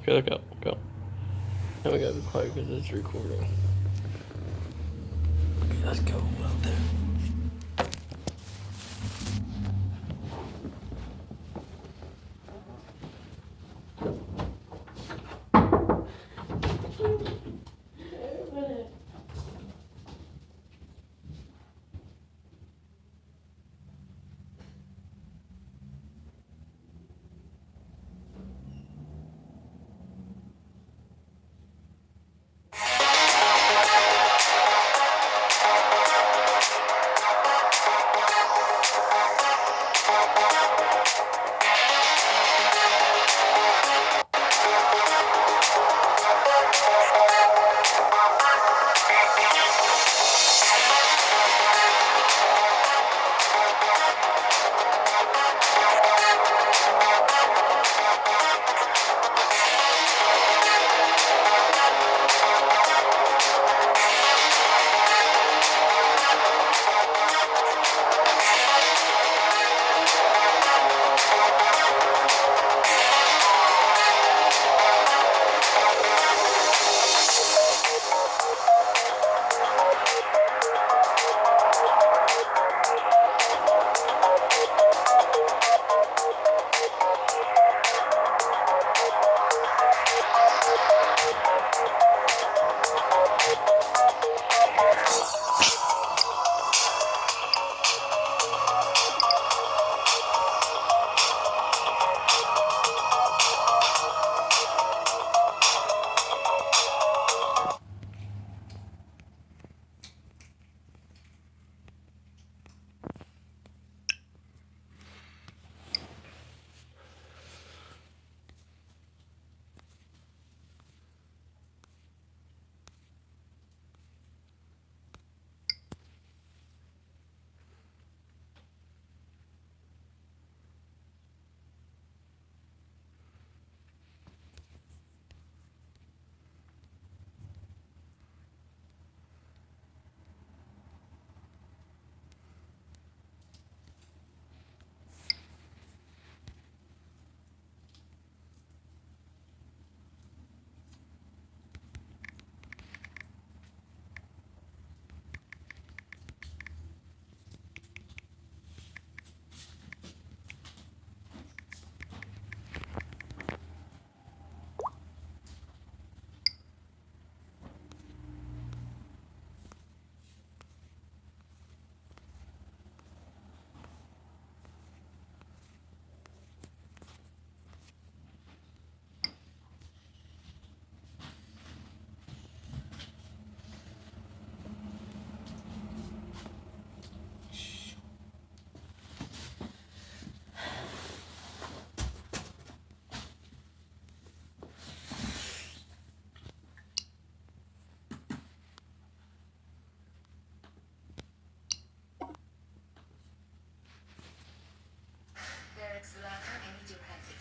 Okay, go, go. Now we gotta be quiet because it's recording. Okay, let's go out there.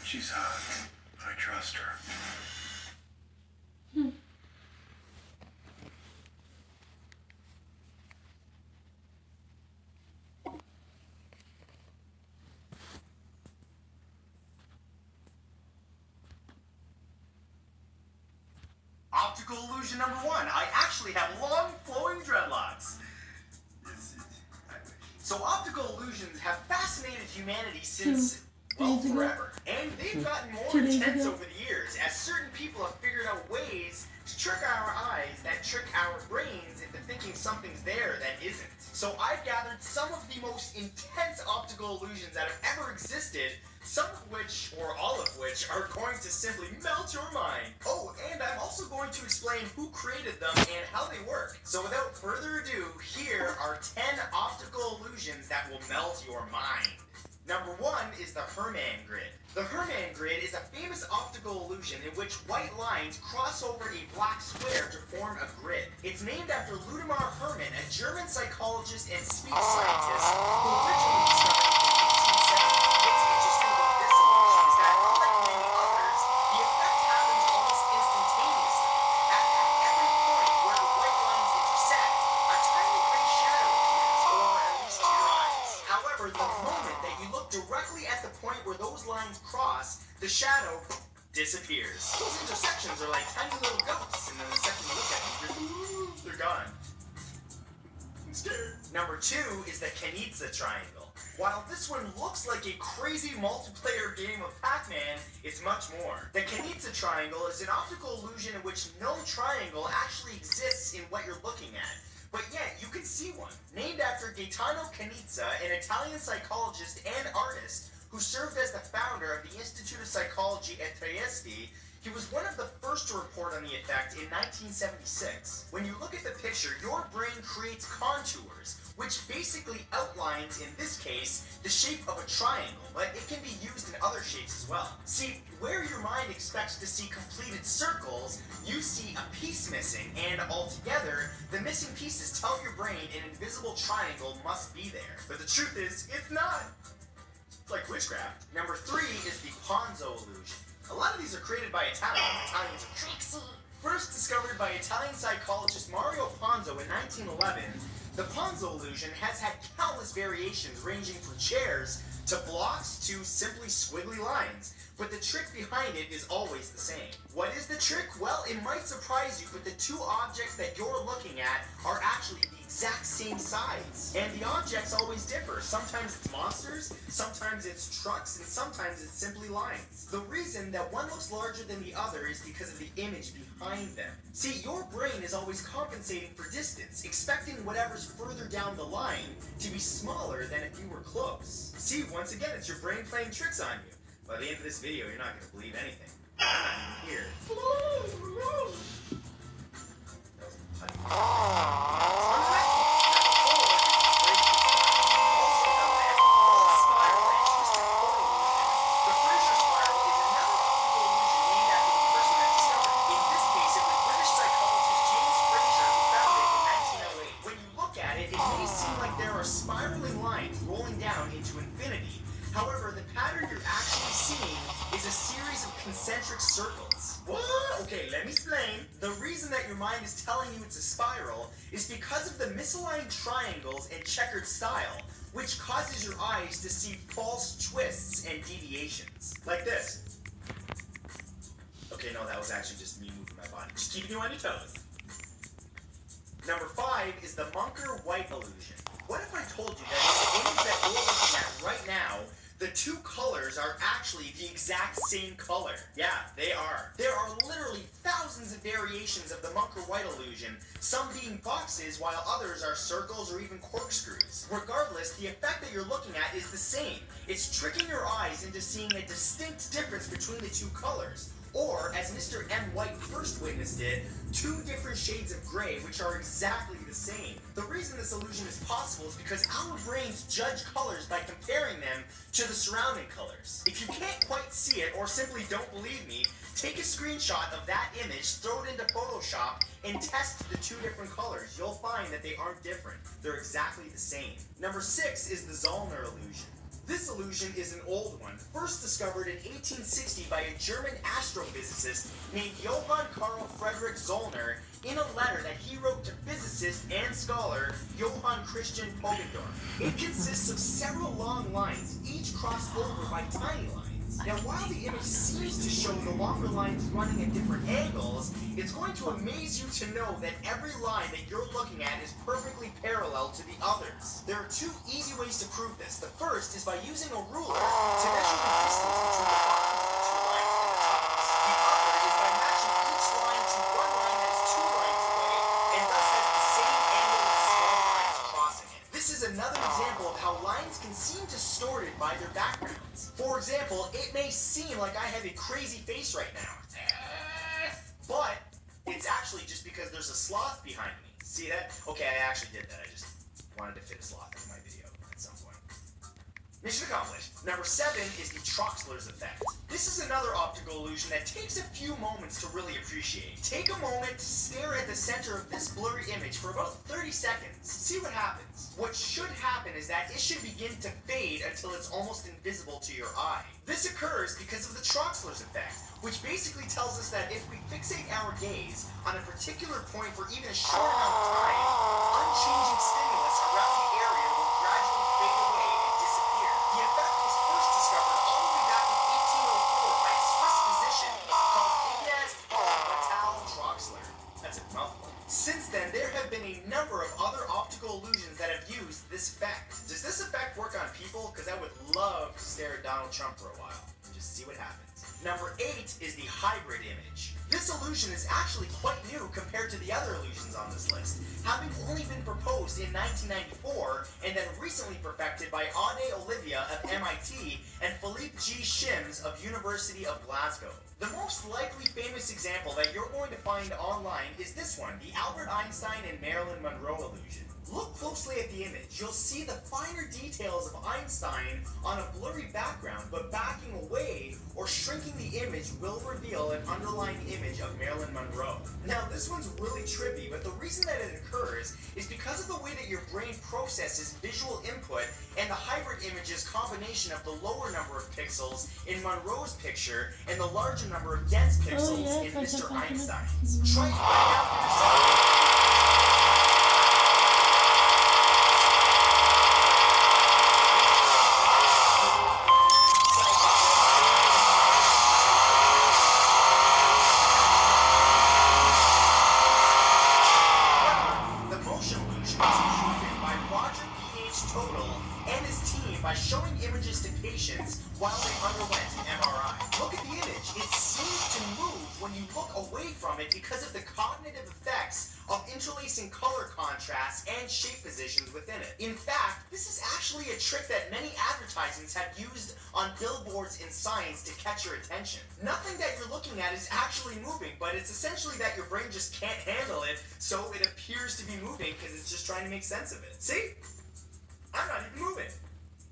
She's hot. I trust her. Optical illusion number 1. I actually have long, flowing dreadlocks. So optical illusions have fascinated humanity since, well, forever. And they've gotten more intense over the years, as certain people have figured out ways to trick our eyes that trick our brains into thinking something's there that isn't. So I've gathered some of the most intense optical illusions that have ever existed, some of which, or all of which, are going to simply melt your mind. Oh, and I'm also going to explain who created them and how they work. So without further ado, here are 10 optical illusions that will melt your mind. Number 1 is the Hermann grid. The Hermann grid is a famous optical illusion in which white lines cross over a black square to form a grid. It's named after Ludimar Hermann, a German psychologist and speech scientist who originally discovered it in 1870. What's interesting about this illusion is that, unlike many others, the effect happens almost instantaneously. At every point where the white lines intersect, a tiny gray shadow appears, or at least to your eyes. However, the moment that you look directly at the point where those lines cross, the shadow disappears. Those intersections are like tiny little ghosts, and then the second you look at them, they're gone. I'm scared. Number 2 is the Kanitsa triangle. While this one looks like a crazy multiplayer game of Pac-Man, it's much more. The Kanitsa triangle is an optical illusion in which no triangle actually exists in what you're looking at. But yet, you can see one. Named after Gaetano Canizza, an Italian psychologist and artist who served as the founder of the Institute of Psychology at Trieste, he was one of the first to report on the effect in 1976. When you look at the picture, your brain creates contours, which basically outlines, in this case, the shape of a triangle, but it can be used in other shapes as well. See, where your mind expects to see completed circles, you see a piece missing, and altogether, the missing pieces tell your brain an invisible triangle must be there. But the truth is, it's not. It's like witchcraft. Number 3 is the Ponzo illusion. A lot of these are created by Italians. Italians are tricksy. First discovered by Italian psychologist Mario Ponzo in 1911, the Ponzo illusion has had countless variations ranging from chairs to blocks to simply squiggly lines. But the trick behind it is always the same. What is the trick? Well, it might surprise you, but the two objects that you're looking at are actually the exact same size. And the objects always differ. Sometimes it's monsters, sometimes it's trucks, and sometimes it's simply lines. The reason that one looks larger than the other is because of the image behind them. See, your brain is always compensating for distance, expecting whatever's further down the line to be smaller than if you were close. See, once again, it's your brain playing tricks on you. By the end of this video, you're not going to believe anything. I'm not even here. Spiraling lines rolling down into infinity. However, the pattern you're actually seeing is a series of concentric circles. What? Okay, let me explain. The reason that your mind is telling you it's a spiral is because of the misaligned triangles and checkered style, which causes your eyes to see false twists and deviations. Like this. Okay, no, that was actually just me moving my body. Just keeping you on your toes. Number 5 is the Munker white illusion. What if I told you that in the image that you're looking at right now, the two colors are actually the exact same color? Yeah, they are. There are literally thousands of variations of the Munker white illusion, some being boxes while others are circles or even corkscrews. Regardless, the effect that you're looking at is the same. It's tricking your eyes into seeing a distinct difference between the two colors. Or, as Mr. M. White first witnessed it, 2 different shades of gray which are exactly the same. The reason this illusion is possible is because our brains judge colors by comparing them to the surrounding colors. If you can't quite see it, or simply don't believe me, take a screenshot of that image, throw it into Photoshop, and test the 2 different colors. You'll find that they aren't different. They're exactly the same. Number 6 is the Zollner illusion. This illusion is an old one, first discovered in 1860 by a German astrophysicist named Johann Carl Friedrich Zollner in a letter that he wrote to physicist and scholar Johann Christian Poggendorf. It consists of several long lines, each crossed over by tiny lines. Now, while the image seems to show the longer lines running at different angles, it's going to amaze you to know that every line that you're looking at is perfectly parallel to the others. There are 2 easy ways to prove this. The first is by using a ruler to measure the distance between the bottoms of the 2 lines and the tops. The other is by matching each line to one line that is 2 lines away, and thus has the same angle with small lines crossing it. This is another example of how lines can seem distorted by their backgrounds. For example, it may seem like I have a crazy face right now, but it's actually just because there's a sloth behind me. See that? Okay, I actually did that. I just wanted to fit a sloth in my video at some point. Mission accomplished. Number 7 is the Troxler's effect. This is another optical illusion that takes a few moments to really appreciate. Take a moment to stare at the center of this blurry image for about 30 seconds. See what happens. What should happen is that it should begin to fade until it's almost invisible to your eye. This occurs because of the Troxler's effect, which basically tells us that if we fixate our gaze on a particular point for even a short amount of time, unchanging stimulus around the area will gradually fade away and disappear. The effect was first discovered all the way back in 1804 by a Swiss physician Donald Trump for a while. Just see what happens. Number 8 is the hybrid image. This illusion is actually quite new compared to the other illusions on this list, having only been proposed in 1994 and then recently perfected by Ade Olivia of MIT and Philippe G. Shims of University of Glasgow. The most likely famous example that you're going to find online is this one, the Albert Einstein and Marilyn Monroe illusion. Look closely at the image. You'll see the finer details of Einstein on a blurry background, but backing away or shrinking the image will reveal an underlying image of Marilyn Monroe. Now, this one's really trippy, but the reason that it occurs is because of the way that your brain processes visual input and the hybrid image's combination of the lower number of pixels in Monroe's picture and the larger number of dense pixels in Mr. Einstein's. Try and find out for yourself. By showing images to patients while they underwent an MRI. Look at the image. It seems to move when you look away from it because of the cognitive effects of interlacing color contrasts and shape positions within it. In fact, this is actually a trick that many advertisements have used on billboards in signs to catch your attention. Nothing that you're looking at is actually moving, but it's essentially that your brain just can't handle it, so it appears to be moving because it's just trying to make sense of it. See? I'm not even moving.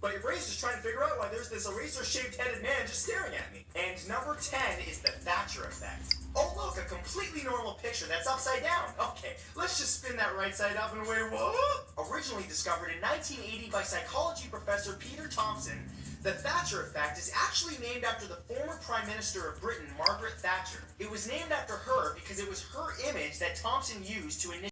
But your brain's just trying to figure out why there's this eraser-shaped headed man just staring at me. And number 10 is the Thatcher effect. Oh look, a completely normal picture that's upside down. Okay, let's just spin that right side up and wait, what? Originally discovered in 1980 by psychology professor Peter Thompson, the Thatcher effect is actually named after the former Prime Minister of Britain, Margaret Thatcher. It was named after her because it was her image that Thompson used to initiate